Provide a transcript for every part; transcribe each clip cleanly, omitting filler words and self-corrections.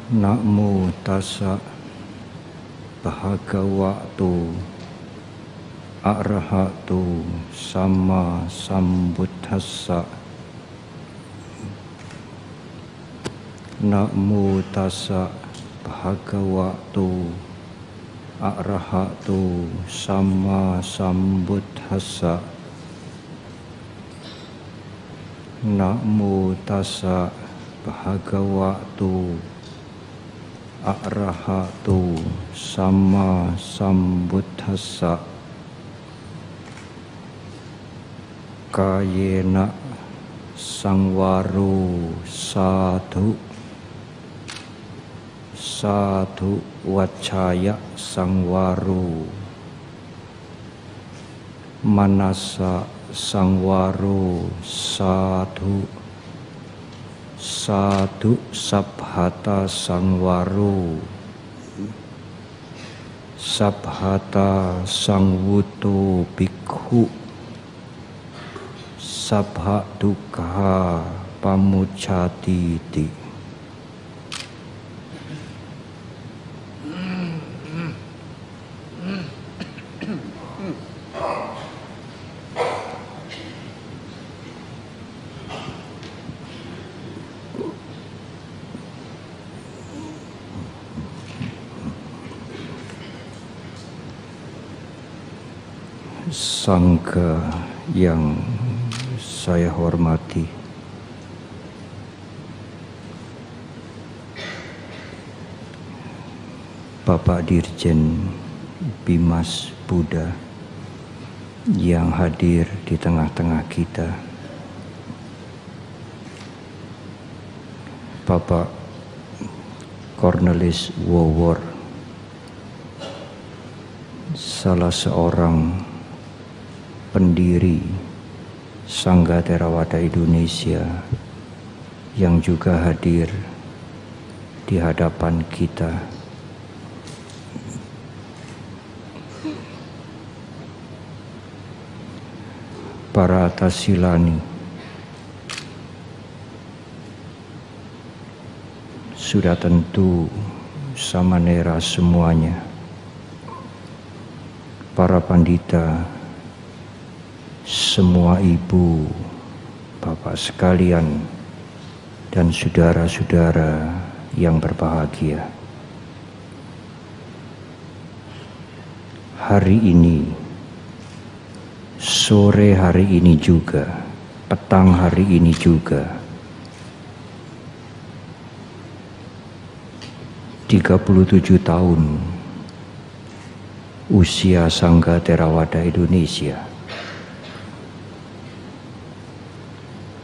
Namo tassa bhagavato arahato sama sambuddhassa. Namo tassa bhagavato arahato sama sambuddhassa. Namo tassa bhagavato arahato sama sambuddhassa. Kayena sangwaro sadhu sadhu wacaya sangwaro. Manasa sangwaro sadhu sadhu sabhata sangwaro. Sabhata sangwuto bhikkhu. Sabha dukkha pamuccati. Sangha yang saya hormati, Bapak Dirjen Bimas Buddha yang hadir di tengah-tengah kita, Bapak Cornelis Wowor, salah seorang pendiri Sangha Theravada Indonesia yang juga hadir di hadapan kita. Para tasilani, sudah tentu samanera semuanya, para pandita, semua ibu, bapak sekalian, dan saudara-saudara yang berbahagia. Hari ini, sore hari ini juga, petang hari ini juga, 37 tahun usia Sangha Theravada Indonesia.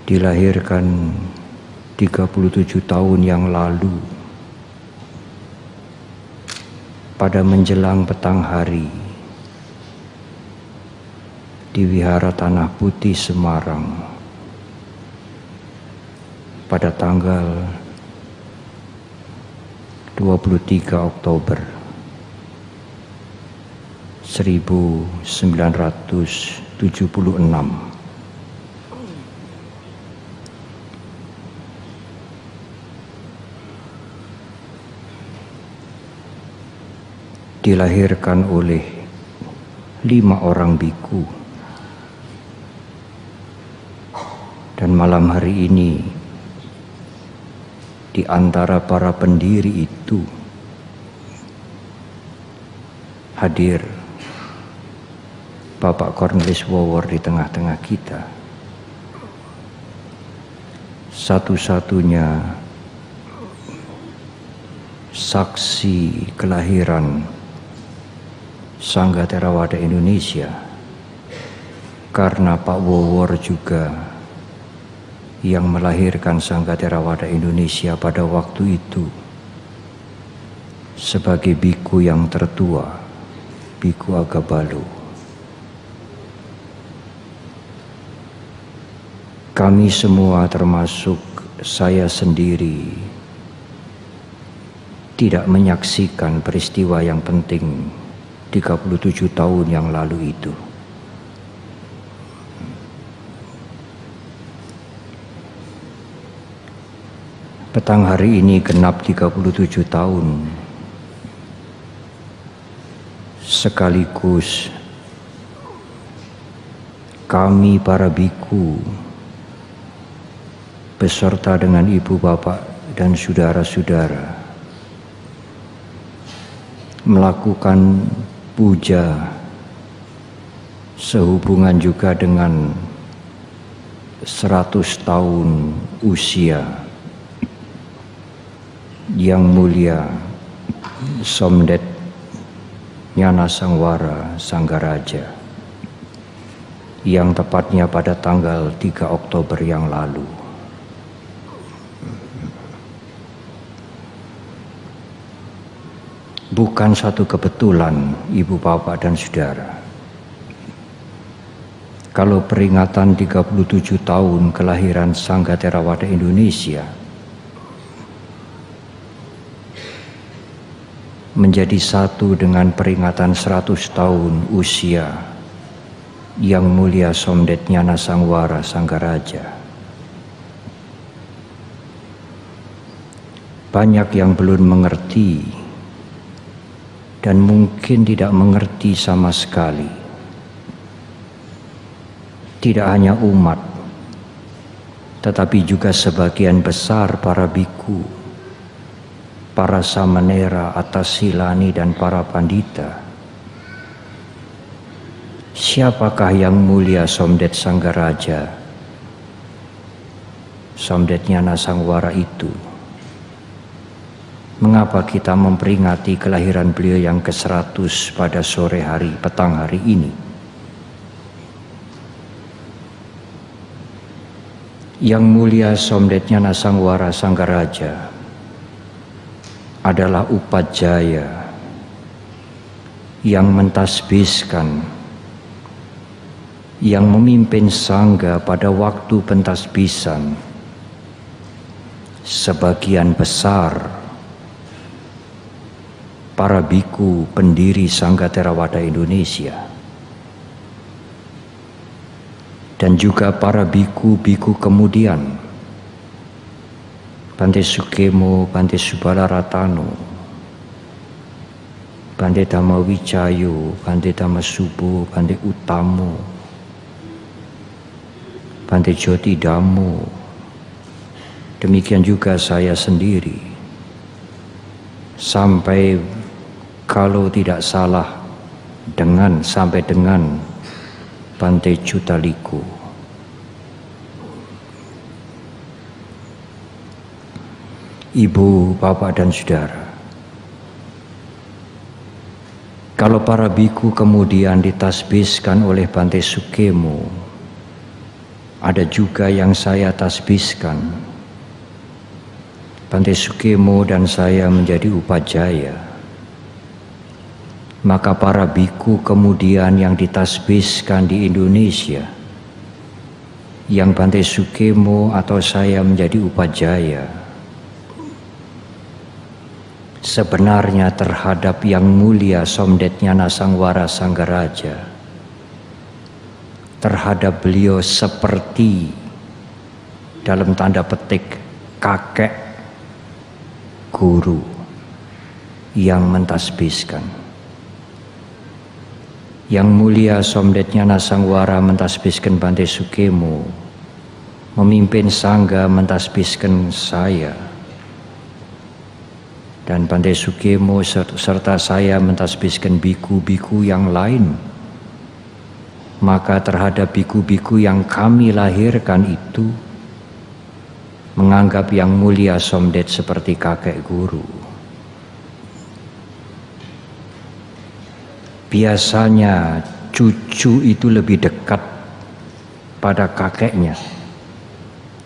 Dilahirkan 37 tahun yang lalu pada menjelang petang hari di Wihara Tanah Putih Semarang pada tanggal 23 Oktober 1976. Dilahirkan oleh 5 orang biku, dan malam hari ini di antara para pendiri itu hadir Bapak Cornelis Wowor di tengah-tengah kita, satu-satunya saksi kelahiran Sangha Theravada Indonesia, karena Pak Wowor juga yang melahirkan Sangha Theravada Indonesia pada waktu itu sebagai biku yang tertua, Biku Agabalo. Kami semua termasuk saya sendiri tidak menyaksikan peristiwa yang penting 37 tahun yang lalu itu. Petang hari ini genap 37 tahun. Sekaligus kami para biku beserta dengan ibu bapak dan saudara-saudara melakukan puja sehubungan juga dengan 100 tahun usia Yang Mulia Somdet Nyana Sangwara Sanggaraja yang tepatnya pada tanggal 3 Oktober yang lalu. Bukan satu kebetulan, Ibu Bapak dan Saudara, kalau peringatan 37 tahun kelahiran Sangga Theravada Indonesia menjadi satu dengan peringatan 100 tahun usia Yang Mulia Somdet Nyana Sangwara Sanggaraja. Banyak yang belum mengerti dan mungkin tidak mengerti sama sekali. Tidak hanya umat, tetapi juga sebagian besar para biku, para samanera, atasilani, dan para pandita. Siapakah Yang Mulia Somdet Sanggaraja, Somdet Nyana Sangwara itu? Mengapa kita memperingati kelahiran beliau yang ke-100 pada sore hari, petang hari ini? Yang Mulia Somdet Nyana Sangwara Sanggaraja adalah upajaya yang mentasbihkan, yang memimpin sangga pada waktu pentasbisan sebagian besar para biku pendiri Sangga Theravada Indonesia dan juga para biku-biku kemudian, Bante Sukemo, Bante Subalaratano, Bante Dhamma Wicayo, Bante Dhamma Subo, Bante Utamo, Bante Joti Dhammo, demikian juga saya sendiri, sampai kalau tidak salah sampai dengan Bante Cutaliko. Ibu, bapak, dan saudara, kalau para biku kemudian ditasbihkan oleh Bante Sukemo, ada juga yang saya tasbihkan. Bante Sukemo dan saya menjadi upajaya. Maka para biku kemudian yang ditasbihkan di Indonesia, yang Bante Sukemo atau saya menjadi upajaya, sebenarnya terhadap Yang Mulia Somdet Nyana Sangwara Sanggaraja, terhadap beliau seperti dalam tanda petik kakek guru yang mentasbihkan. Yang Mulia Somdet Nyana Sangwara mentasbihkan Bante Sukemo, memimpin sangga mentasbihkan saya, dan Bante Sukemo serta saya mentasbihkan biku-biku yang lain. Maka terhadap biku-biku yang kami lahirkan itu, menganggap Yang Mulia Somdet seperti kakek guru. Biasanya cucu itu lebih dekat pada kakeknya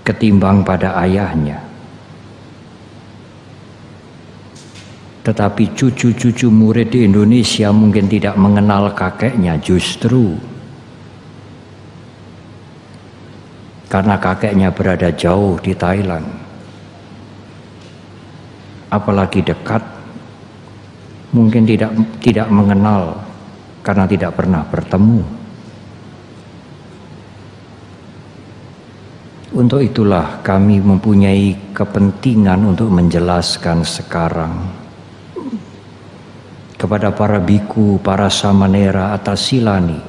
ketimbang pada ayahnya. Tetapi cucu-cucu murid di Indonesia mungkin tidak mengenal kakeknya, justru karena kakeknya berada jauh di Thailand. Apalagi dekat, mungkin tidak mengenal karena tidak pernah bertemu. Untuk itulah kami mempunyai kepentingan untuk menjelaskan sekarang kepada para biku, para samanera atau silani,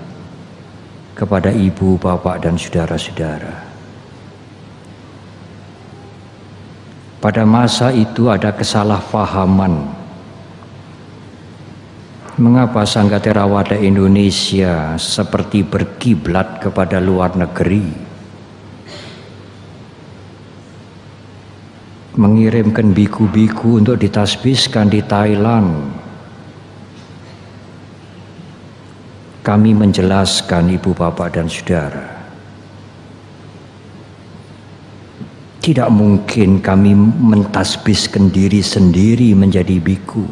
kepada ibu, bapak, dan saudara-saudara. Pada masa itu ada kesalahpahaman. Mengapa Sangga Theravada Indonesia seperti berkiblat kepada luar negeri, mengirimkan biku-biku untuk ditasbiskan di Thailand? Kami menjelaskan ibu, bapak, dan saudara, tidak mungkin kami mentasbiskan diri sendiri menjadi biku.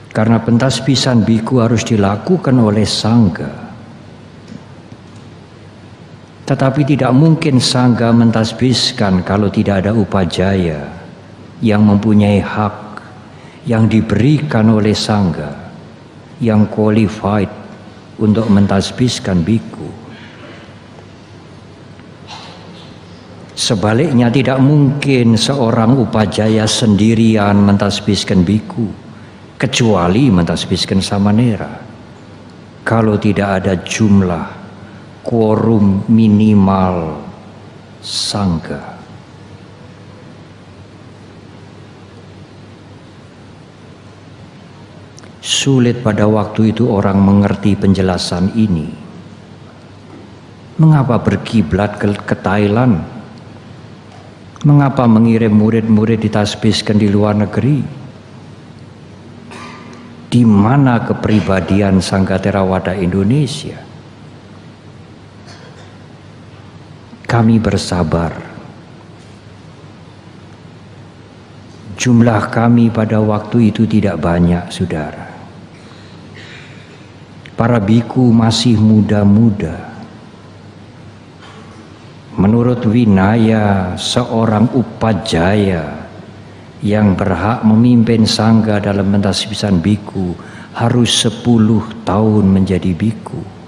Karena pentasbisan biku harus dilakukan oleh Sangga. Tetapi tidak mungkin Sangga mentasbiskan kalau tidak ada upajaya yang mempunyai hak yang diberikan oleh Sangga, yang qualified untuk mentasbiskan biku. Sebaliknya tidak mungkin seorang upajaya sendirian mentasbiskan biku, kecuali mentasbiskan samanera, kalau tidak ada jumlah quorum minimal Sangga. Sulit pada waktu itu orang mengerti penjelasan ini. Mengapa berkiblat ke Thailand? Mengapa mengirim murid-murid ditasbiskan di luar negeri? Di mana kepribadian Sangga Theravada Indonesia? Kami bersabar. Jumlah kami pada waktu itu tidak banyak, saudara. Para biku masih muda-muda. Menurut Vinaya, seorang upajaya yang berhak memimpin Sangga dalam pentasbisan biku harus 10 tahun menjadi biku.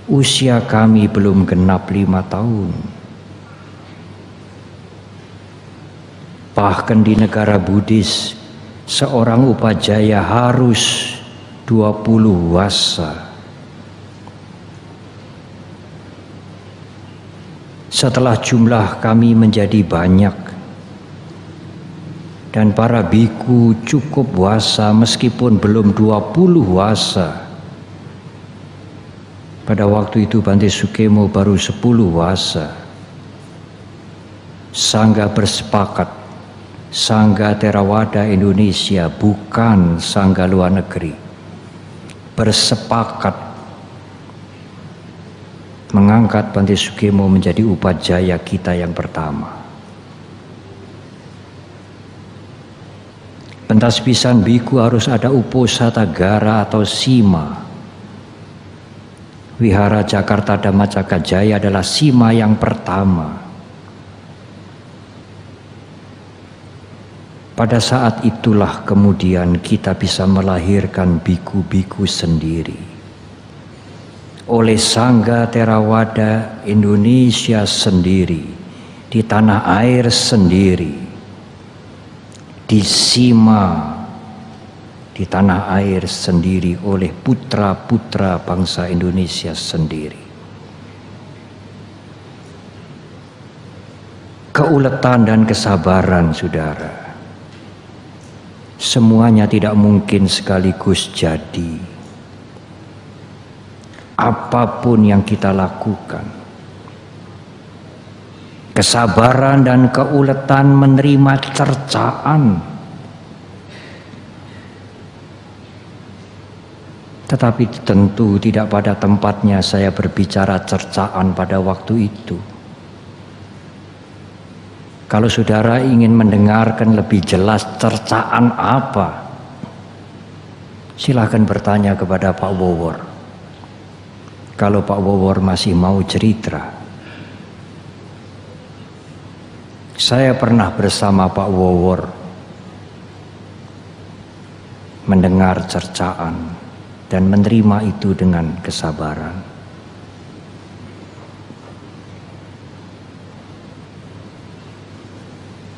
Usia kami belum genap 5 tahun. Bahkan di negara Buddhis, seorang upajaya harus 20 wasa. Setelah jumlah kami menjadi banyak dan para biku cukup wasa meskipun belum 20 wasa. Pada waktu itu Bante Sukemo baru 10 wasa. Sangga bersepakat, Sangga Theravada Indonesia bukan Sangga luar negeri, bersepakat mengangkat Bante Sukemo menjadi upajaya kita yang pertama. Pentasbisan biku harus ada uposatagara atau sima. Wihara Jakarta Dhammacakka Jaya adalah sima yang pertama. Pada saat itulah kemudian kita bisa melahirkan biku-biku sendiri. Oleh Sangga Theravada Indonesia sendiri, di tanah air sendiri, di sima di tanah air sendiri oleh putra-putra bangsa Indonesia sendiri. Keuletan dan kesabaran, saudara, semuanya tidak mungkin sekaligus jadi. Apapun yang kita lakukan, kesabaran dan keuletan menerima cercaan. Tetapi tentu tidak pada tempatnya saya berbicara cercaan pada waktu itu. Kalau saudara ingin mendengarkan lebih jelas cercaan apa, silahkan bertanya kepada Pak Wowor. Kalau Pak Wowor masih mau cerita. Saya pernah bersama Pak Wowor mendengar cercaan dan menerima itu dengan kesabaran.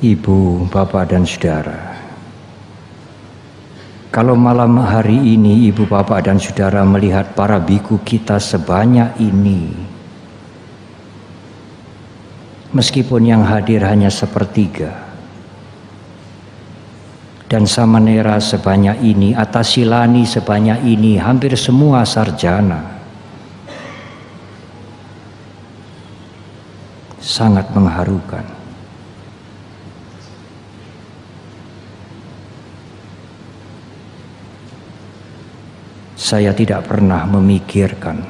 Ibu, Bapak, dan Saudara, kalau malam hari ini Ibu, Bapak, dan Saudara melihat para biku kita sebanyak ini, meskipun yang hadir hanya sepertiga, dan samanera sebanyak ini, atasilani sebanyak ini, hampir semua sarjana, sangat mengharukan. Saya tidak pernah memikirkan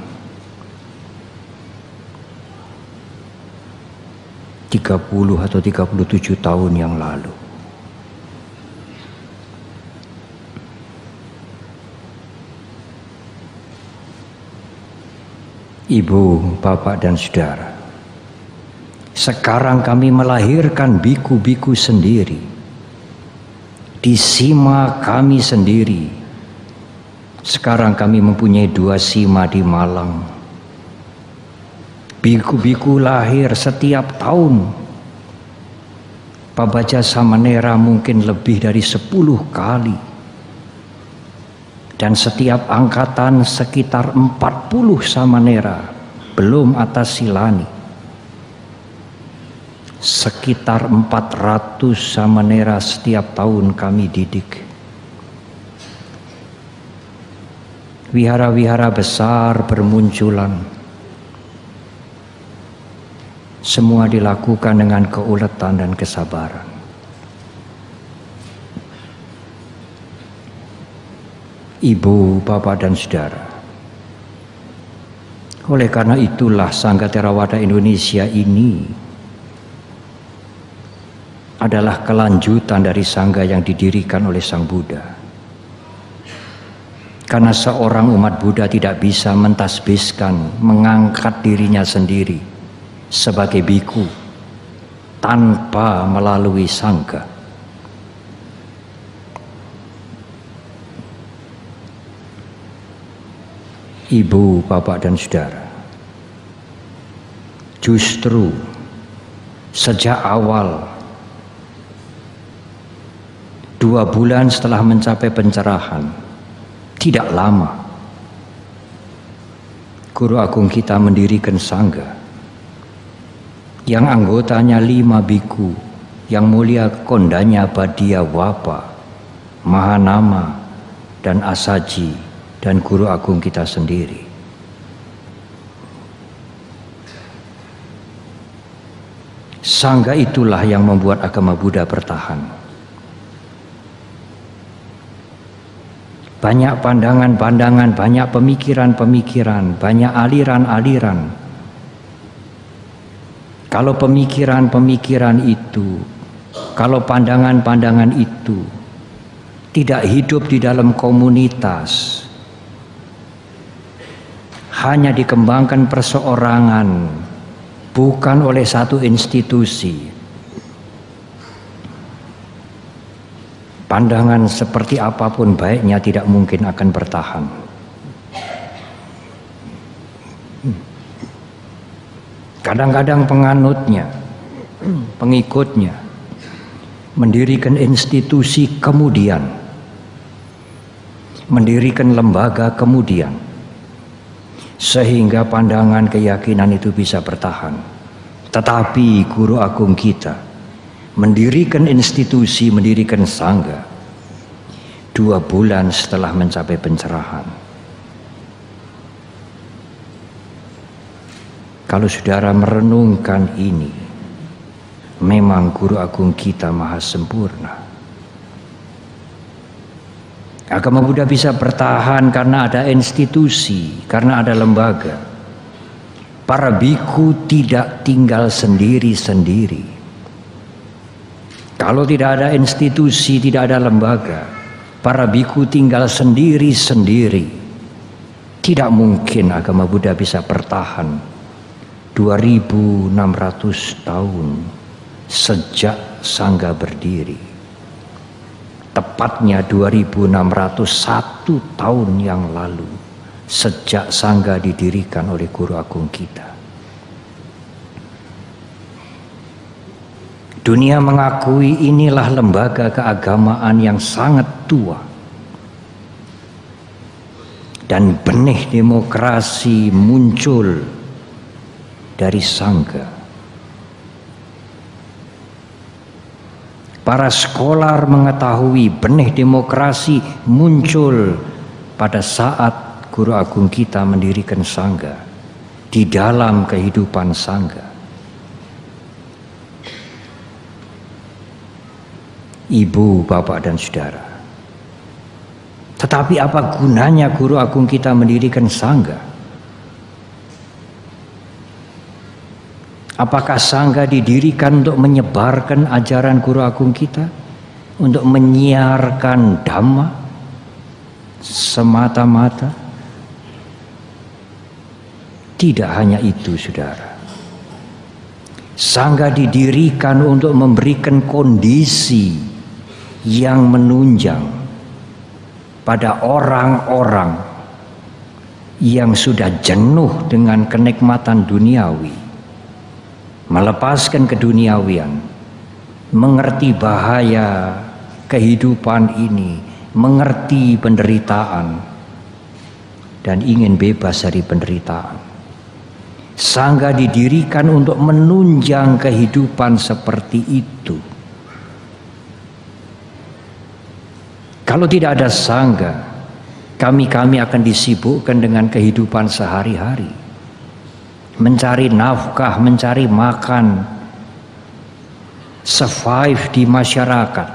30 atau 37 tahun yang lalu Ibu, Bapak, dan Saudara, sekarang kami melahirkan biku-biku sendiri di sima kami sendiri. Sekarang kami mempunyai 2 sima di Malang. Biku-biku lahir setiap tahun. Pabaja samanera mungkin lebih dari 10 kali. Dan setiap angkatan sekitar 40 samanera, belum atasilani. Sekitar 400 samanera setiap tahun kami didik. Wihara-wihara besar bermunculan. Semua dilakukan dengan keuletan dan kesabaran. Ibu, Bapak, dan Saudara, oleh karena itulah Sangga Theravada Indonesia ini adalah kelanjutan dari Sangga yang didirikan oleh Sang Buddha. Karena seorang umat Buddha tidak bisa mentasbihkan, mengangkat dirinya sendiri sebagai biku tanpa melalui sangga. Ibu, Bapak, dan Saudara, justru sejak awal 2 bulan setelah mencapai pencerahan, tidak lama, Guru Agung kita mendirikan sangga yang anggotanya 5 biku, yang mulia Kondanya Badia Wapa, Mahanama, dan Asaji, dan Guru Agung kita sendiri. Sangga itulah yang membuat agama Buddha bertahan. Banyak pandangan-pandangan, banyak pemikiran-pemikiran, banyak aliran-aliran. Kalau pemikiran-pemikiran itu, kalau pandangan-pandangan itu tidak hidup di dalam komunitas, hanya dikembangkan perseorangan, bukan oleh satu institusi, pandangan seperti apapun baiknya tidak mungkin akan bertahan. Kadang-kadang penganutnya, pengikutnya mendirikan institusi, kemudian mendirikan lembaga, kemudian sehingga pandangan keyakinan itu bisa bertahan. Tetapi Guru Agung kita mendirikan institusi, mendirikan sangga 2 bulan setelah mencapai pencerahan. Kalau saudara merenungkan ini, memang Guru Agung kita maha sempurna. Agama Buddha bisa bertahan karena ada institusi, karena ada lembaga. Para biku tidak tinggal sendiri-sendiri. Kalau tidak ada institusi, tidak ada lembaga, para biku tinggal sendiri-sendiri. Tidak mungkin agama Buddha bisa bertahan 2600 tahun sejak Sangga berdiri. Tepatnya 2601 tahun yang lalu sejak Sangga didirikan oleh Guru Agung kita. Dunia mengakui inilah lembaga keagamaan yang sangat tua. Dan benih demokrasi muncul dari Sangga. Para skolar mengetahui benih demokrasi muncul pada saat Guru Agung kita mendirikan Sangga, di dalam kehidupan Sangga. Ibu, bapak, dan saudara. Tetapi apa gunanya Guru Agung kita mendirikan Sangga? Apakah Sangga didirikan untuk menyebarkan ajaran Guru Agung kita? Untuk menyiarkan Dhamma semata-mata? Tidak hanya itu, saudara. Sangga didirikan untuk memberikan kondisi yang menunjang pada orang-orang yang sudah jenuh dengan kenikmatan duniawi, melepaskan keduniawian, mengerti bahaya kehidupan ini, mengerti penderitaan, dan ingin bebas dari penderitaan. Sangga didirikan untuk menunjang kehidupan seperti itu. Kalau tidak ada Sangga, kami akan disibukkan dengan kehidupan sehari-hari, mencari nafkah, mencari makan, survive di masyarakat.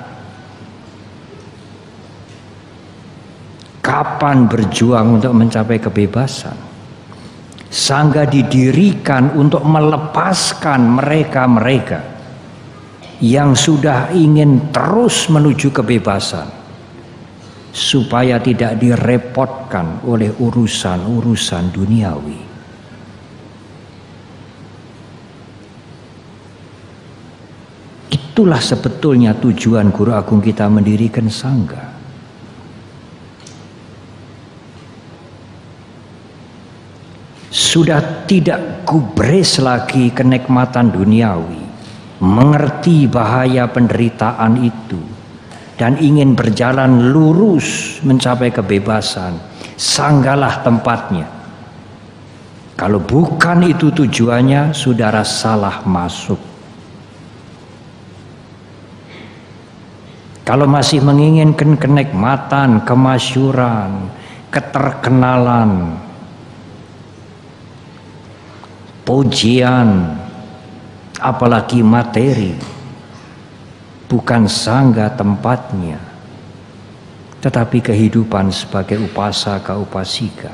Kapan berjuang untuk mencapai kebebasan? Sangga didirikan untuk melepaskan mereka-mereka yang sudah ingin terus menuju kebebasan, supaya tidak direpotkan oleh urusan-urusan duniawi. Itulah sebetulnya tujuan Guru Agung kita mendirikan Sangga. Sudah tidak gubris lagi kenikmatan duniawi, mengerti bahaya penderitaan itu, dan ingin berjalan lurus mencapai kebebasan. Sanggalah tempatnya. Kalau bukan itu tujuannya, saudara salah masuk. Kalau masih menginginkan kenikmatan, kemasyhuran, keterkenalan, pujian, apalagi materi, bukan Sangga tempatnya, tetapi kehidupan sebagai upasaka upasika.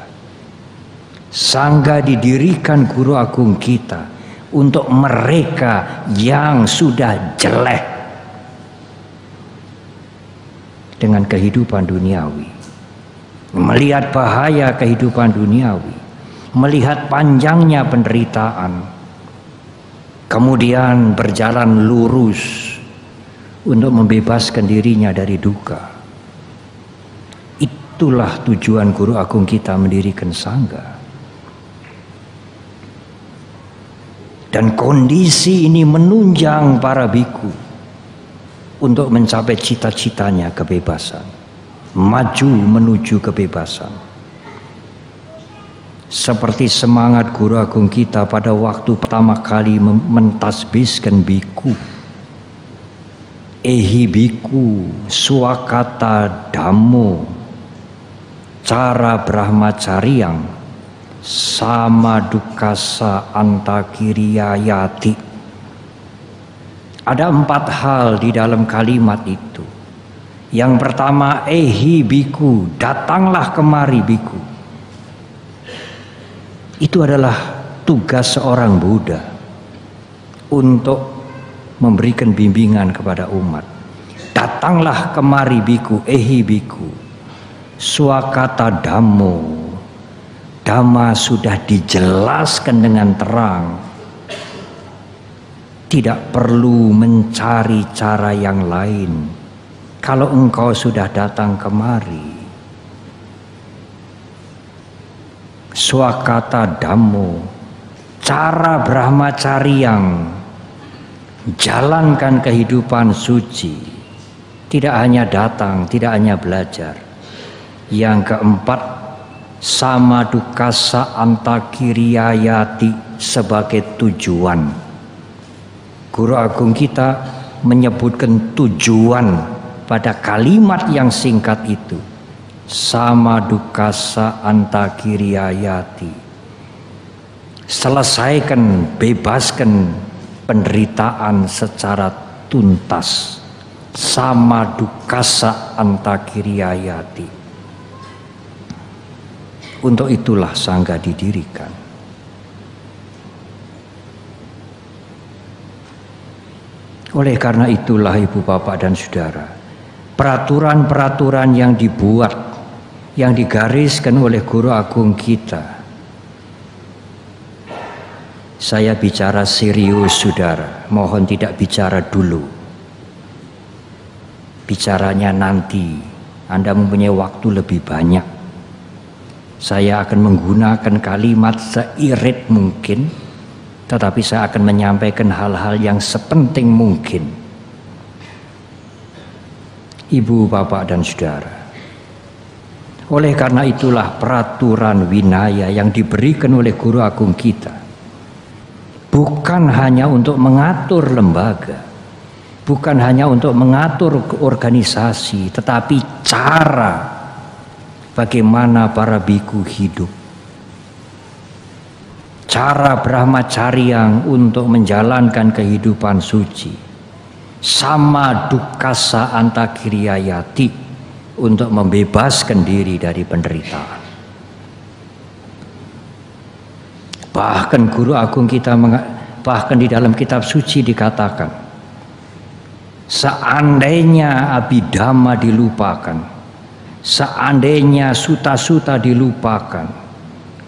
Sangga didirikan Guru Agung kita untuk mereka yang sudah jelek dengan kehidupan duniawi, melihat bahaya kehidupan duniawi, melihat panjangnya penderitaan, kemudian berjalan lurus untuk membebaskan dirinya dari duka. Itulah tujuan Guru Agung kita mendirikan Sangga. Dan kondisi ini menunjang para biku untuk mencapai cita-citanya kebebasan, maju menuju kebebasan. Seperti semangat Guru Agung kita pada waktu pertama kali mentasbiskan biku. Ehi biku swakata dhammo cara brahmacaryang sama dukasa antakiriyayati. Ada 4 hal di dalam kalimat itu. Yang pertama, ehi biku, datanglah kemari biku. Itu adalah tugas seorang Buddha untuk memberikan bimbingan kepada umat. Datanglah kemari biku, ehi biku, swakata dhammo. Dhamma sudah dijelaskan dengan terang. Tidak perlu mencari cara yang lain. Kalau engkau sudah datang kemari, swakata dhammo, cara brahmacaryang, jalankan kehidupan suci, tidak hanya datang, tidak hanya belajar. Yang keempat, samadukasa antakiriyayati sebagai tujuan. Guru Agung kita menyebutkan tujuan pada kalimat yang singkat itu. Samadukasa antakiriyayati. Selesaikan, bebaskan penderitaan secara tuntas. Samadukasa antakiriyayati. Untuk itulah sangga didirikan. Oleh karena itulah Ibu Bapak dan Saudara, peraturan-peraturan yang dibuat, yang digariskan oleh Guru Agung kita, saya bicara serius Saudara, mohon tidak bicara dulu. Bicaranya nanti, Anda mempunyai waktu lebih banyak. Saya akan menggunakan kalimat seirit mungkin, tetapi saya akan menyampaikan hal-hal yang sepenting mungkin. Ibu, Bapak, dan Saudara, oleh karena itulah peraturan winaya yang diberikan oleh Guru Agung kita bukan hanya untuk mengatur lembaga, bukan hanya untuk mengatur organisasi, tetapi cara bagaimana para biku hidup, cara brahmacaryang untuk menjalankan kehidupan suci, samadukasa antakiriyayati, untuk membebaskan diri dari penderitaan. Bahkan Guru Agung kita, bahkan di dalam kitab suci dikatakan, seandainya abhidhamma dilupakan, seandainya suta-suta dilupakan,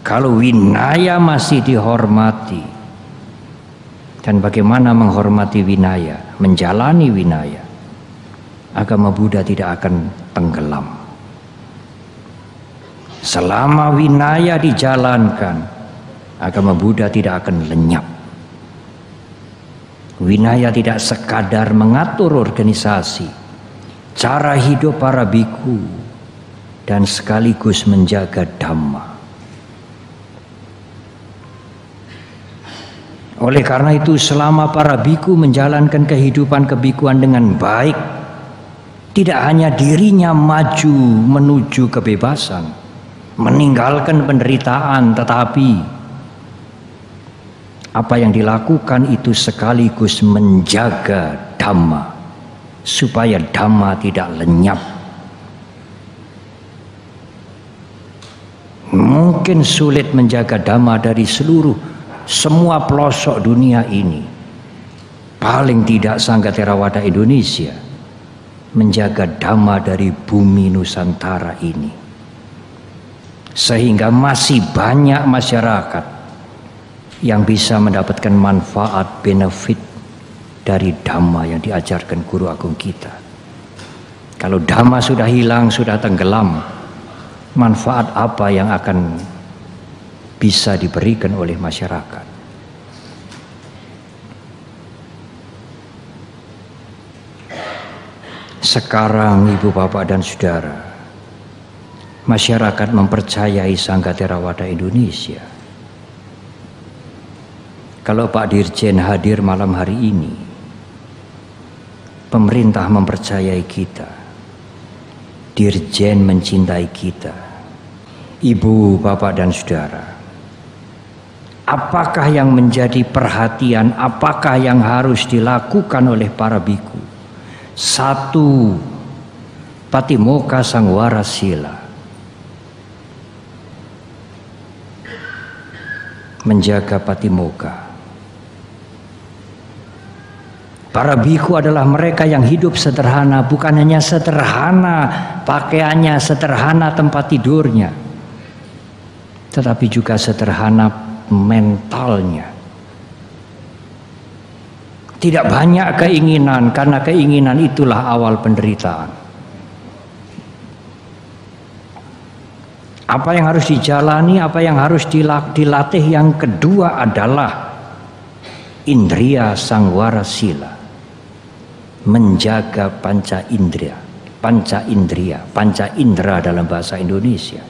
kalau winaya masih dihormati, dan bagaimana menghormati winaya, menjalani winaya, agama Buddha tidak akan tenggelam. Selama winaya dijalankan, agama Buddha tidak akan lenyap. Winaya tidak sekadar mengatur organisasi, cara hidup para biku, dan sekaligus menjaga dhamma. Oleh karena itu, selama para biku menjalankan kehidupan kebikuan dengan baik, tidak hanya dirinya maju menuju kebebasan, meninggalkan penderitaan, tetapi apa yang dilakukan itu sekaligus menjaga dhamma, supaya dhamma tidak lenyap. Mungkin sulit menjaga dhamma dari semua pelosok dunia ini. Paling tidak Sangga Theravada Indonesia menjaga dhamma dari bumi Nusantara ini, sehingga masih banyak masyarakat yang bisa mendapatkan manfaat benefit dari dhamma yang diajarkan Guru Agung kita. Kalau dhamma sudah hilang, sudah tenggelam, manfaat apa yang akan bisa diberikan oleh masyarakat? Sekarang Ibu Bapak dan Saudara, masyarakat mempercayai Sangga Theravada Indonesia. Kalau Pak Dirjen hadir malam hari ini, pemerintah mempercayai kita, Dirjen mencintai kita. Ibu, Bapak, dan Saudara, apakah yang menjadi perhatian, apakah yang harus dilakukan oleh para biku? Satu, Patimokkha Sangwara Sila, menjaga patimokkha. Para biku adalah mereka yang hidup sederhana, bukan hanya sederhana pakaiannya, sederhana tempat tidurnya, tetapi juga sederhana mentalnya. Tidak banyak keinginan, karena keinginan itulah awal penderitaan. Apa yang harus dijalani, apa yang harus dilatih, yang kedua adalah indriya sangwara sila, menjaga panca indera, panca indera dalam bahasa Indonesia,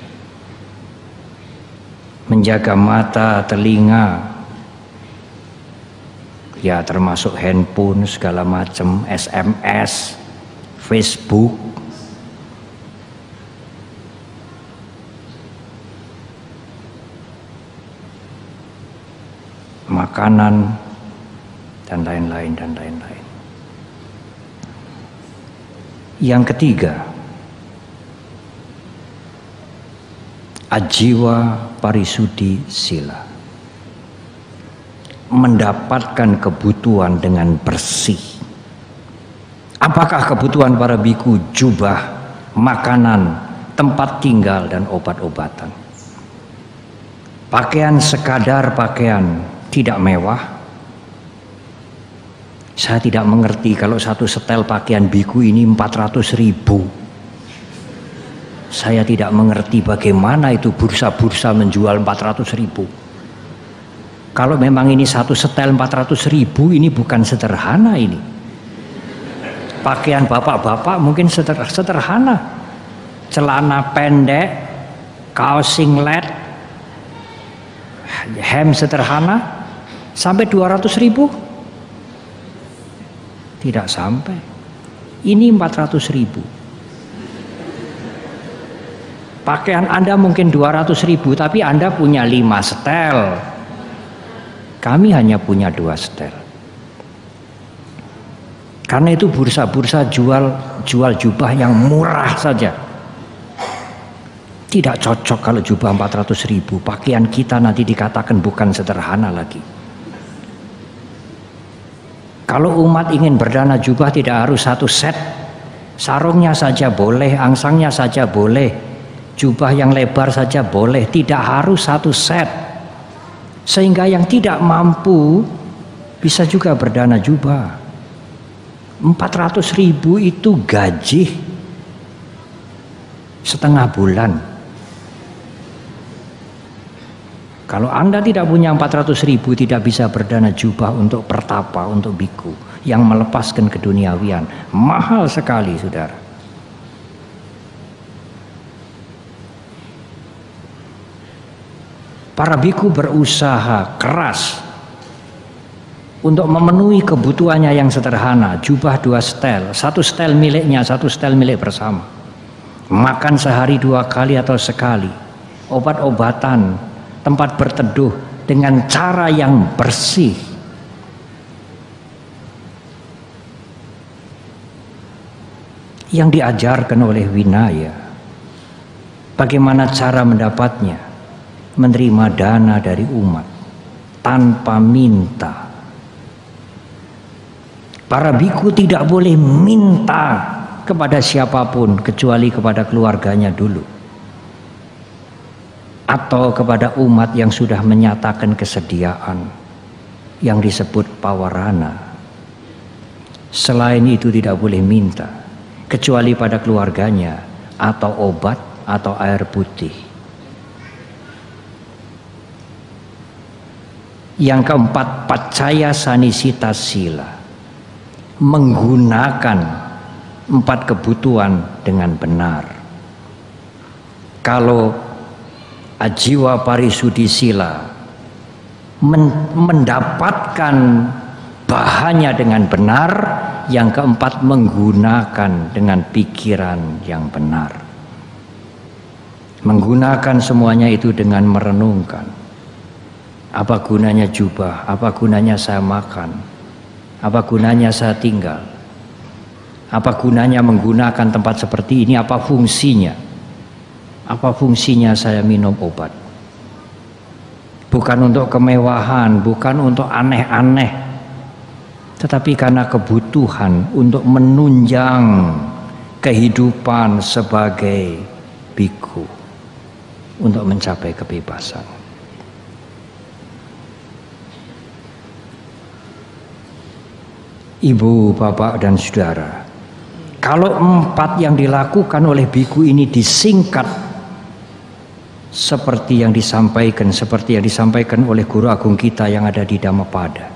menjaga mata, telinga, ya termasuk handphone segala macam, SMS, Facebook, makanan, dan lain-lain dan lain-lain. Yang ketiga, ajiwa parisudi sila, mendapatkan kebutuhan dengan bersih. Apakah kebutuhan para biku? Jubah, makanan, tempat tinggal, dan obat-obatan. Pakaian sekadar pakaian, tidak mewah. Saya tidak mengerti kalau satu setel pakaian biku ini 400.000. Saya tidak mengerti bagaimana itu bursa-bursa menjual 400.000. Kalau memang ini satu setel 400.000, ini bukan sederhana ini. Pakaian bapak-bapak mungkin sederhana. Celana pendek, kaos singlet, hem sederhana, sampai 200.000. Tidak sampai. Ini 400.000. Pakaian Anda mungkin 200.000, tapi Anda punya 5 setel. Kami hanya punya 2 setel. Karena itu bursa-bursa jual jubah yang murah saja. Tidak cocok kalau jubah 400.000. Pakaian kita nanti dikatakan bukan sederhana lagi. Kalau umat ingin berdana jubah tidak harus satu set. Sarungnya saja boleh, angsangnya saja boleh, jubah yang lebar saja boleh, tidak harus satu set. Sehingga yang tidak mampu bisa juga berdana jubah. 400.000 itu gaji setengah bulan. Kalau Anda tidak punya 400.000, tidak bisa berdana jubah untuk pertapa, untuk biku yang melepaskan keduniawian. Mahal sekali, saudara. Para biku berusaha keras untuk memenuhi kebutuhannya yang sederhana. Jubah 2 setel, 1 setel miliknya, 1 setel milik bersama. Makan sehari 2 kali atau sekali. Obat-obatan, tempat berteduh dengan cara yang bersih. Yang diajarkan oleh Winaya. Bagaimana cara mendapatnya? Menerima dana dari umat tanpa minta. Para biku tidak boleh minta kepada siapapun kecuali kepada keluarganya dulu, atau kepada umat yang sudah menyatakan kesediaan yang disebut pawarana. Selain itu tidak boleh minta kecuali pada keluarganya atau obat atau air putih. Yang keempat, paccaya sanisita sila, menggunakan 4 kebutuhan dengan benar. Kalau ajiwa parisudi sila mendapatkan bahannya dengan benar, yang keempat menggunakan dengan pikiran yang benar. Menggunakan semuanya itu dengan merenungkan. Apa gunanya jubah? Apa gunanya saya makan? Apa gunanya saya tinggal? Apa gunanya menggunakan tempat seperti ini? Apa fungsinya? Apa fungsinya saya minum obat? Bukan untuk kemewahan, bukan untuk aneh-aneh, tetapi karena kebutuhan untuk menunjang kehidupan sebagai biku, untuk mencapai kebebasan. Ibu, bapak, dan saudara, kalau 4 yang dilakukan oleh biku ini disingkat seperti yang disampaikan oleh Guru Agung kita yang ada di Dhammapada,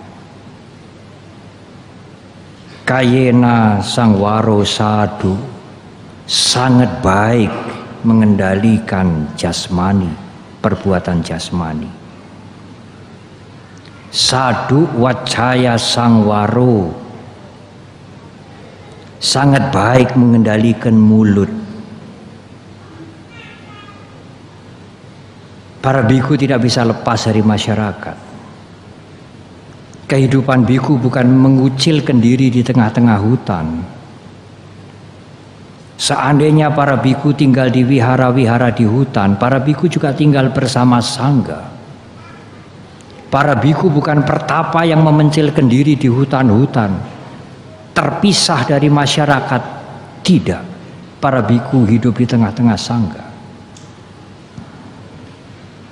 Kayena Sangwaro Sadhu sangat baik mengendalikan jasmani, perbuatan jasmani. Sadhu Wacaya Sangwaro sangat baik mengendalikan mulut. Para biku tidak bisa lepas dari masyarakat. Kehidupan biku bukan mengucilkan diri di tengah-tengah hutan. Seandainya para biku tinggal di wihara-wihara di hutan, para biku juga tinggal bersama sangga. Para biku bukan pertapa yang memencilkan diri di hutan-hutan, terpisah dari masyarakat. Tidak, para biku hidup di tengah-tengah sangga.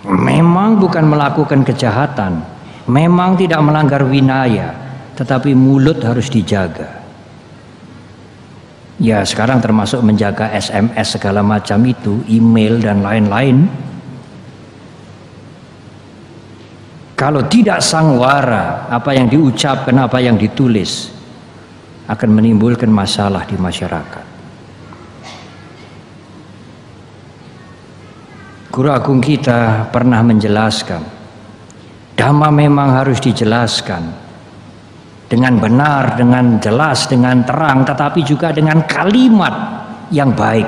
Memang bukan melakukan kejahatan, memang tidak melanggar winaya, tetapi mulut harus dijaga. Ya, sekarang termasuk menjaga SMS segala macam itu, email dan lain-lain. Kalau tidak sangwara, apa yang diucapkan, apa yang ditulis akan menimbulkan masalah di masyarakat. Guru Agung kita pernah menjelaskan, Dhamma memang harus dijelaskan dengan benar, dengan jelas, dengan terang, tetapi juga dengan kalimat yang baik,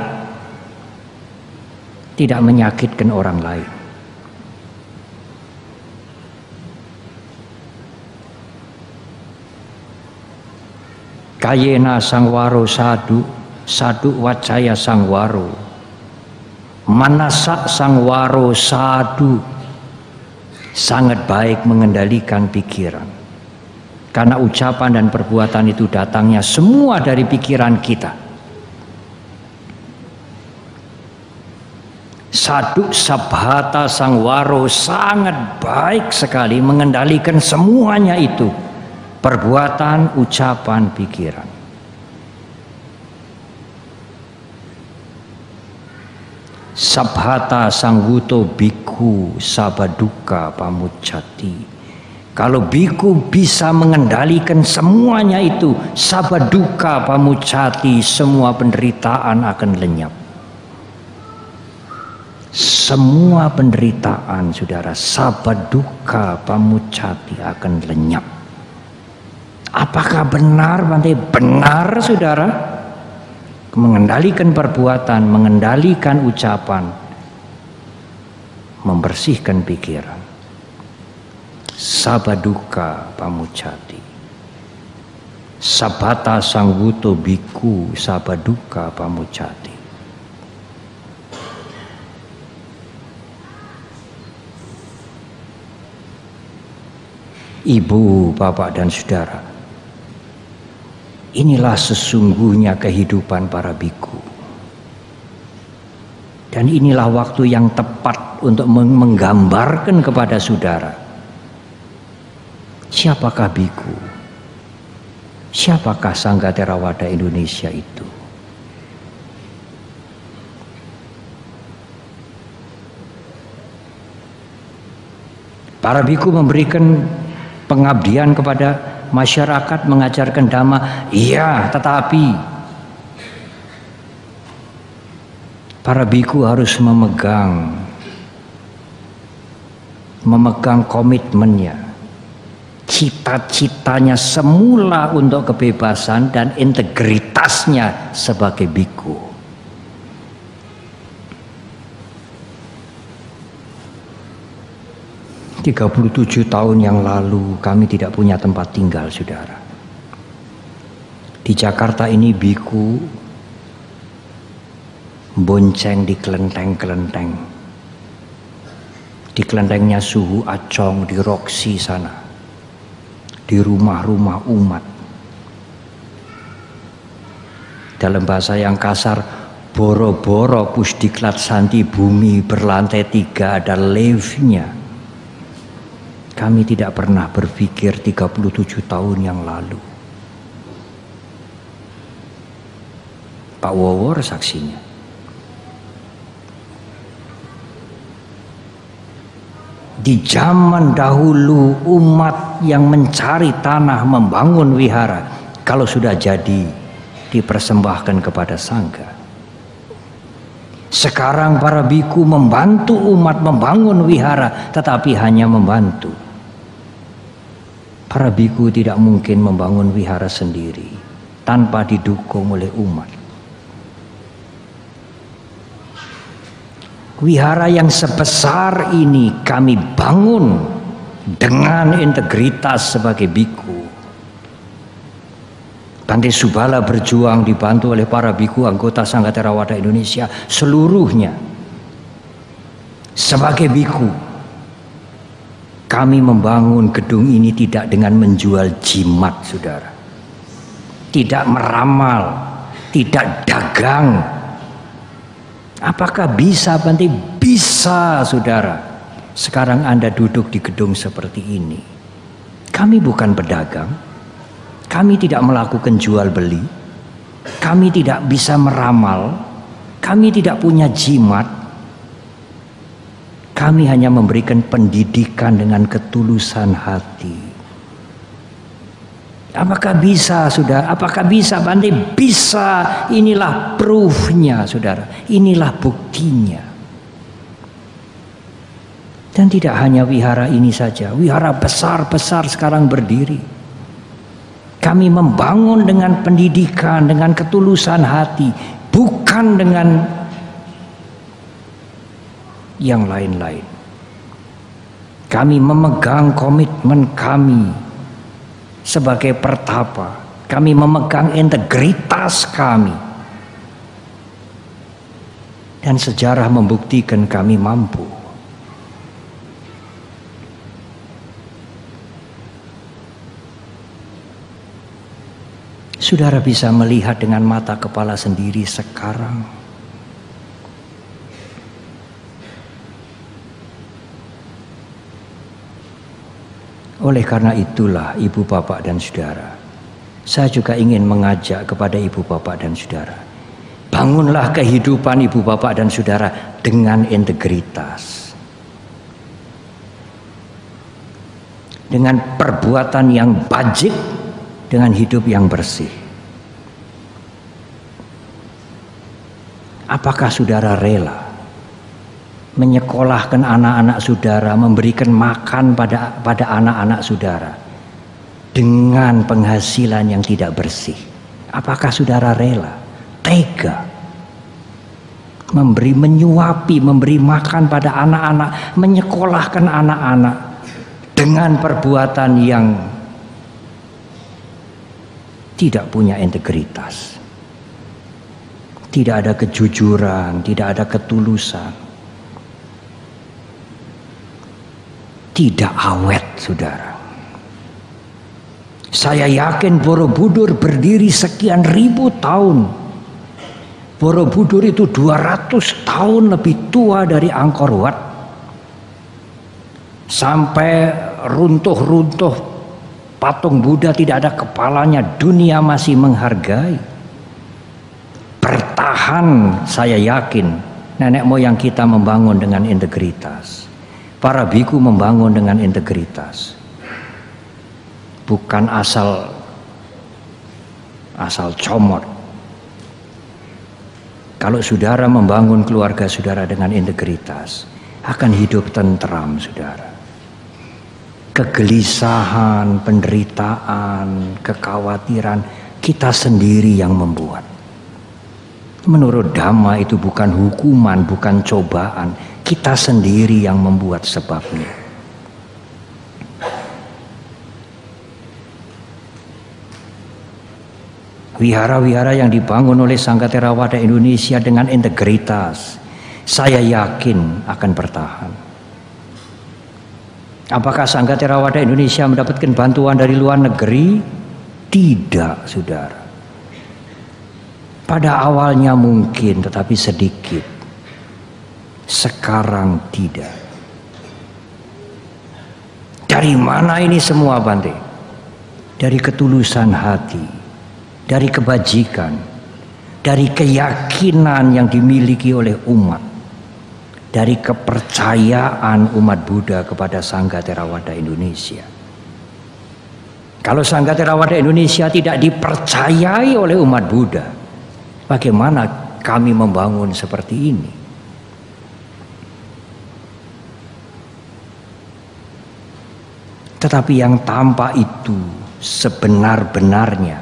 tidak menyakitkan orang lain. Kayena Sangwaro Sadhu, Sadhu Wacaya Sangwaro, Manasa Sangwaro Sadhu sangat baik mengendalikan pikiran. Karena ucapan dan perbuatan itu datangnya semua dari pikiran kita. Sadhu Sabhata Sangwaro sangat baik sekali mengendalikan semuanya itu. Perbuatan, ucapan, pikiran. Sabhata Sangwuto Bhikkhu Sabaduka Pamuccati. Kalau biku bisa mengendalikan semuanya itu, Sabaduka Pamuccati, semua penderitaan akan lenyap. Semua penderitaan, saudara, Sabaduka Pamuccati akan lenyap. Apakah benar, Bante? Benar, saudara. Mengendalikan perbuatan, mengendalikan ucapan, membersihkan pikiran. Sabaduka Pamuccati. Sabhata Sangwuto Bhikkhu Sabaduka Pamuccati. Ibu, bapak dan saudara, inilah sesungguhnya kehidupan para biku. Dan inilah waktu yang tepat untuk menggambarkan kepada saudara, siapakah biku? Siapakah Sangga Theravada Indonesia itu? Para biku memberikan pengabdian kepada masyarakat, mengajarkan Dhamma, iya, tetapi para biku harus memegang komitmennya, cita-citanya semula untuk kebebasan dan integritasnya sebagai biku. (37 tahun yang lalu kami tidak punya tempat tinggal, saudara. Di Jakarta ini biku bonceng di kelenteng-kelenteng. Di kelentengnya Suhu Acong, di Roksi sana, di rumah-rumah umat. Dalam bahasa yang kasar, boro-boro pusdiklat santi bumi berlantai 3 ada liftnya. Kami tidak pernah berpikir 37 tahun yang lalu. Pak Wawor saksinya. Di zaman dahulu umat yang mencari tanah membangun wihara, kalau sudah jadi dipersembahkan kepada Sangga. Sekarang para biku membantu umat membangun wihara, tetapi hanya membantu. Para biku tidak mungkin membangun wihara sendiri tanpa didukung oleh umat. Wihara yang sebesar ini kami bangun dengan integritas sebagai biku. Bante Subala berjuang dibantu oleh para biku anggota Sangga Theravada Indonesia seluruhnya. Sebagai biku, kami membangun gedung ini tidak dengan menjual jimat, saudara. Tidak meramal, tidak dagang. Apakah bisa, Bante? Bisa, saudara. Sekarang Anda duduk di gedung seperti ini. Kami bukan pedagang. Kami tidak melakukan jual beli. Kami tidak bisa meramal. Kami tidak punya jimat. Kami hanya memberikan pendidikan dengan ketulusan hati. Apakah bisa, saudara? Apakah bisa, Bante? Bisa. Inilah proofnya, saudara. Inilah buktinya. Dan tidak hanya wihara ini saja. Wihara besar-besar sekarang berdiri. Kami membangun dengan pendidikan, dengan ketulusan hati, bukan dengan yang lain-lain. Kami memegang komitmen kami sebagai pertapa. Kami memegang integritas kami. Dan sejarah membuktikan kami mampu. Saudara bisa melihat dengan mata kepala sendiri sekarang. Oleh karena itulah ibu bapak dan saudara, saya juga ingin mengajak kepada ibu bapak dan saudara, bangunlah kehidupan ibu bapak dan saudara dengan integritas. Dengan perbuatan yang bajik, dengan hidup yang bersih. Apakah saudara rela menyekolahkan anak-anak saudara, memberikan makan pada anak-anak saudara dengan penghasilan yang tidak bersih? Apakah saudara rela, tega menyuapi, memberi makan pada anak-anak, menyekolahkan anak-anak dengan perbuatan yang tidak punya integritas, tidak ada kejujuran, tidak ada ketulusan, tidak awet, saudara. Saya yakin Borobudur berdiri sekian ribu tahun. Borobudur itu 200 tahun lebih tua dari Angkor Wat. Sampai runtuh-runtuh patung Buddha tidak ada kepalanya, dunia masih menghargai. Bertahan, saya yakin nenek moyang kita membangun dengan integritas. Para biku membangun dengan integritas. Bukan asal comot. Kalau saudara membangun keluarga saudara dengan integritas, akan hidup tentram, saudara. Kegelisahan, penderitaan, kekhawatiran kita sendiri yang membuat. Menurut Dhamma itu bukan hukuman, bukan cobaan. Kita sendiri yang membuat sebabnya. Wihara-wihara yang dibangun oleh Sangga Theravada Indonesia dengan integritas, saya yakin akan bertahan. Apakah Sangga Theravada Indonesia mendapatkan bantuan dari luar negeri? Tidak, saudara. Pada awalnya mungkin, tetapi sedikit. Sekarang tidak. Dari mana ini semua, Bante? Dari ketulusan hati, dari kebajikan, dari keyakinan yang dimiliki oleh umat, dari kepercayaan umat Buddha kepada Sangga Theravada Indonesia. Kalau Sangga Theravada Indonesia tidak dipercayai oleh umat Buddha, bagaimana kami membangun seperti ini? Tetapi yang tampak itu sebenar-benarnya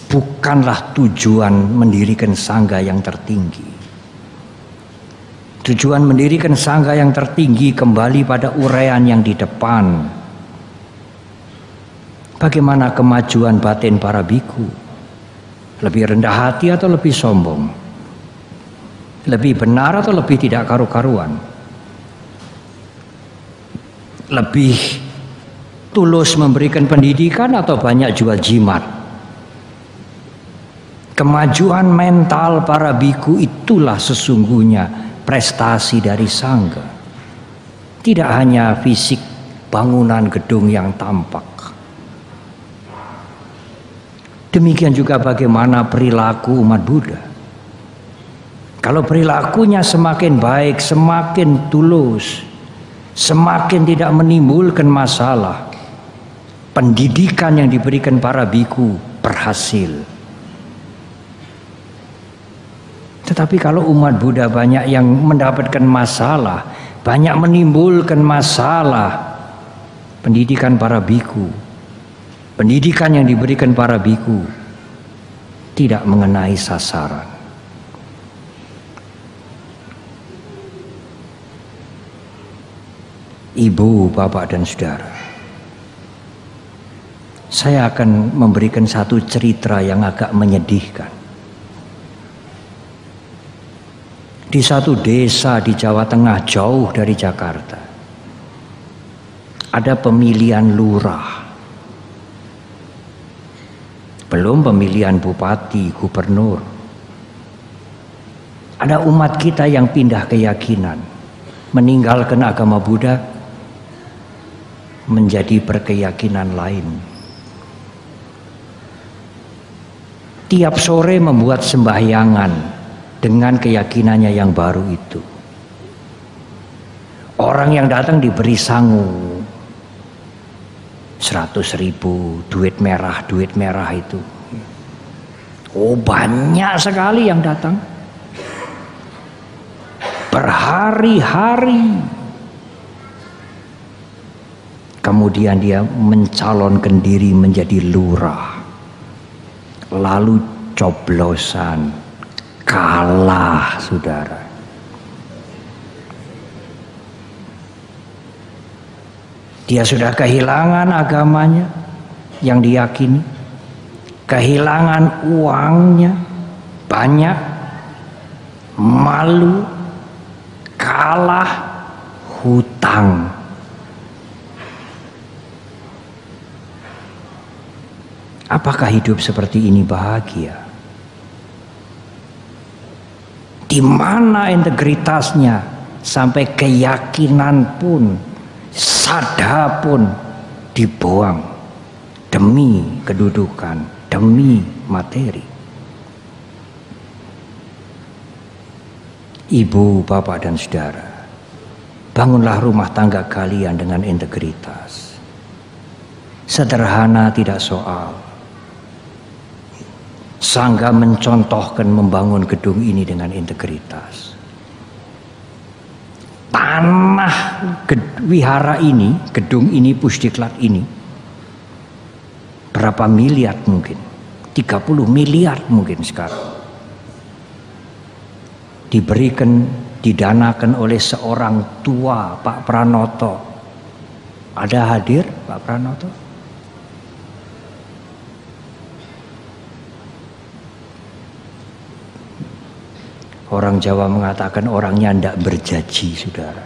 bukanlah tujuan mendirikan sangga yang tertinggi. Tujuan mendirikan sangga yang tertinggi kembali pada uraian yang di depan. Bagaimana kemajuan batin para biku? Lebih rendah hati atau lebih sombong? Lebih benar atau lebih tidak karu-karuan? Lebih tulus memberikan pendidikan atau banyak jual jimat? Kemajuan mental para biku itulah sesungguhnya prestasi dari sangga. Tidak hanya fisik bangunan gedung yang tampak. Demikian juga bagaimana perilaku umat Buddha. Kalau perilakunya semakin baik, semakin tulus, semakin tidak menimbulkan masalah, pendidikan yang diberikan para biku berhasil. Tetapi kalau umat Buddha banyak yang mendapatkan masalah, banyak menimbulkan masalah, pendidikan para biku, pendidikan yang diberikan para biku tidak mengenai sasaran. Ibu, bapak, dan saudara, saya akan memberikan satu cerita yang agak menyedihkan. Di satu desa di Jawa Tengah jauh dari Jakarta, ada pemilihan lurah. Belum pemilihan bupati, gubernur. Ada umat kita yang pindah keyakinan, meninggalkan agama Buddha, menjadi berkeyakinan lain. Tiap sore membuat sembahyangan dengan keyakinannya yang baru itu. Orang yang datang diberi sangu 100.000 duit merah itu. Oh, banyak sekali yang datang berhari-hari. Kemudian dia mencalonkan diri menjadi lurah, lalu coblosan, kalah, saudara. Dia sudah kehilangan agamanya yang diyakini, kehilangan uangnya banyak, malu, kalah, hutang. Apakah hidup seperti ini bahagia? Di mana integritasnya sampai keyakinan pun, sadar pun dibuang demi kedudukan, demi materi? Ibu, bapak, dan saudara, bangunlah rumah tangga kalian dengan integritas. Sederhana tidak soal. Sangga mencontohkan membangun gedung ini dengan integritas. Tanah wihara ini, gedung ini, pusdiklat ini, berapa miliar mungkin? 30 miliar mungkin sekarang. Diberikan, didanakan oleh seorang tua, Pak Pranoto. Ada hadir Pak Pranoto? Orang Jawa mengatakan orangnya tidak berjaji, saudara.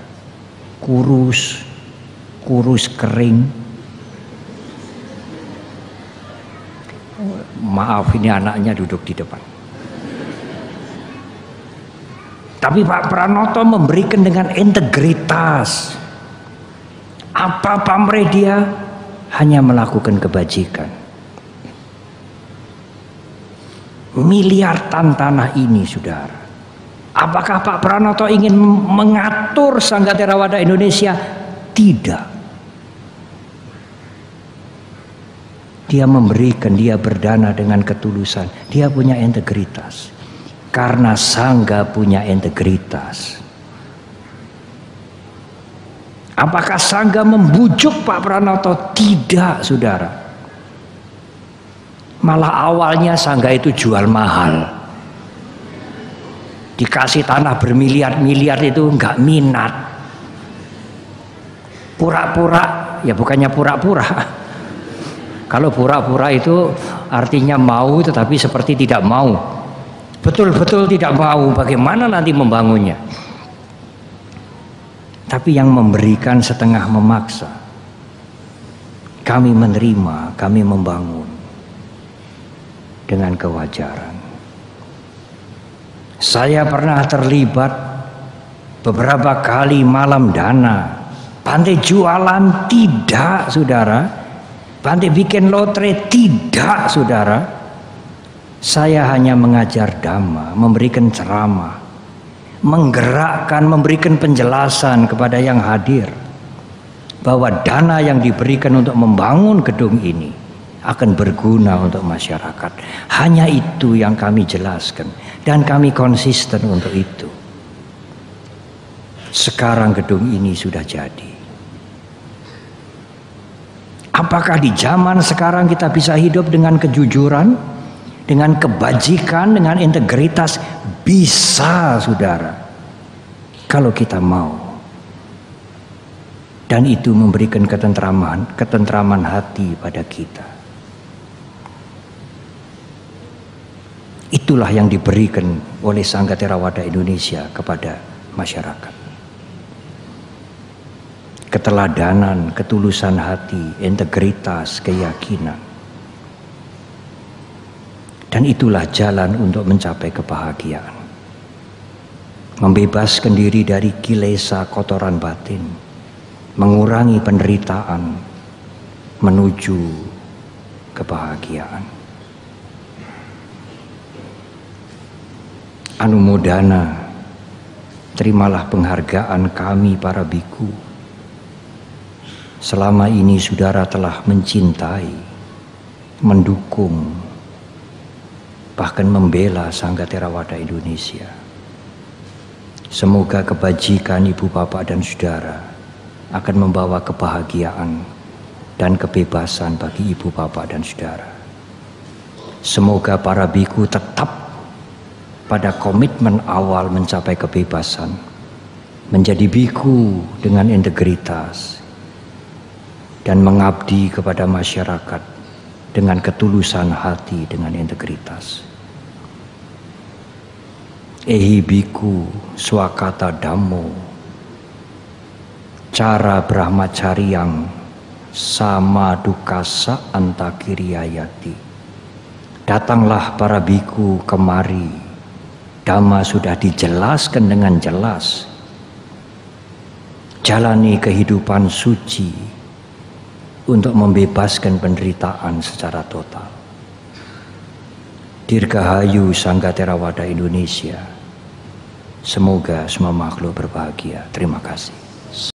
Kurus, kurus kering. Maaf, ini anaknya duduk di depan. Tapi Pak Pranoto memberikan dengan integritas. Apa pamrih dia? Hanya melakukan kebajikan. Miliaran tanah ini, saudara. Apakah Pak Pranoto ingin mengatur Sangga Theravada Indonesia? Tidak. Dia memberikan, dia berdana dengan ketulusan. Dia punya integritas. Karena Sangga punya integritas. Apakah Sangga membujuk Pak Pranoto? Tidak, saudara. Malah awalnya Sangga itu jual mahal. Dikasih tanah bermiliar-miliar itu enggak minat. Pura-pura, ya bukannya pura-pura. Kalau pura-pura itu artinya mau tetapi seperti tidak mau. Betul-betul tidak mau, bagaimana nanti membangunnya? Tapi yang memberikan setengah memaksa. Kami menerima, kami membangun dengan kewajaran. Saya pernah terlibat beberapa kali malam dana. Pantai jualan tidak, saudara. Pantai bikin lotre tidak, saudara. Saya hanya mengajar dhamma, memberikan ceramah, menggerakkan, memberikan penjelasan kepada yang hadir bahwa dana yang diberikan untuk membangun gedung ini akan berguna untuk masyarakat. Hanya itu yang kami jelaskan dan kami konsisten untuk itu. Sekarang gedung ini sudah jadi. Apakah di zaman sekarang kita bisa hidup dengan kejujuran, dengan kebajikan, dengan integritas? Bisa, saudara, kalau kita mau. Dan itu memberikan ketentraman hati pada kita. Itulah yang diberikan oleh Sangga Theravada Indonesia kepada masyarakat. Keteladanan, ketulusan hati, integritas, keyakinan. Dan itulah jalan untuk mencapai kebahagiaan. Membebaskan diri dari kilesa kotoran batin, mengurangi penderitaan, menuju kebahagiaan. Anumodana, terimalah penghargaan kami para biku. Selama ini saudara telah mencintai, mendukung, bahkan membela Sangga Theravada Indonesia. Semoga kebajikan ibu bapak dan saudara akan membawa kebahagiaan dan kebebasan bagi ibu bapak dan saudara. Semoga para biku tetap pada komitmen awal mencapai kebebasan, menjadi biku dengan integritas, dan mengabdi kepada masyarakat dengan ketulusan hati, dengan integritas. Ehi biku swakata dhammo, cara brahmacaryang sama dukasa antakiriyayati. Datanglah para biku kemari, dhamma sudah dijelaskan dengan jelas. Jalani kehidupan suci untuk membebaskan penderitaan secara total. Dirgahayu Sangga Theravada Indonesia. Semoga semua makhluk berbahagia. Terima kasih.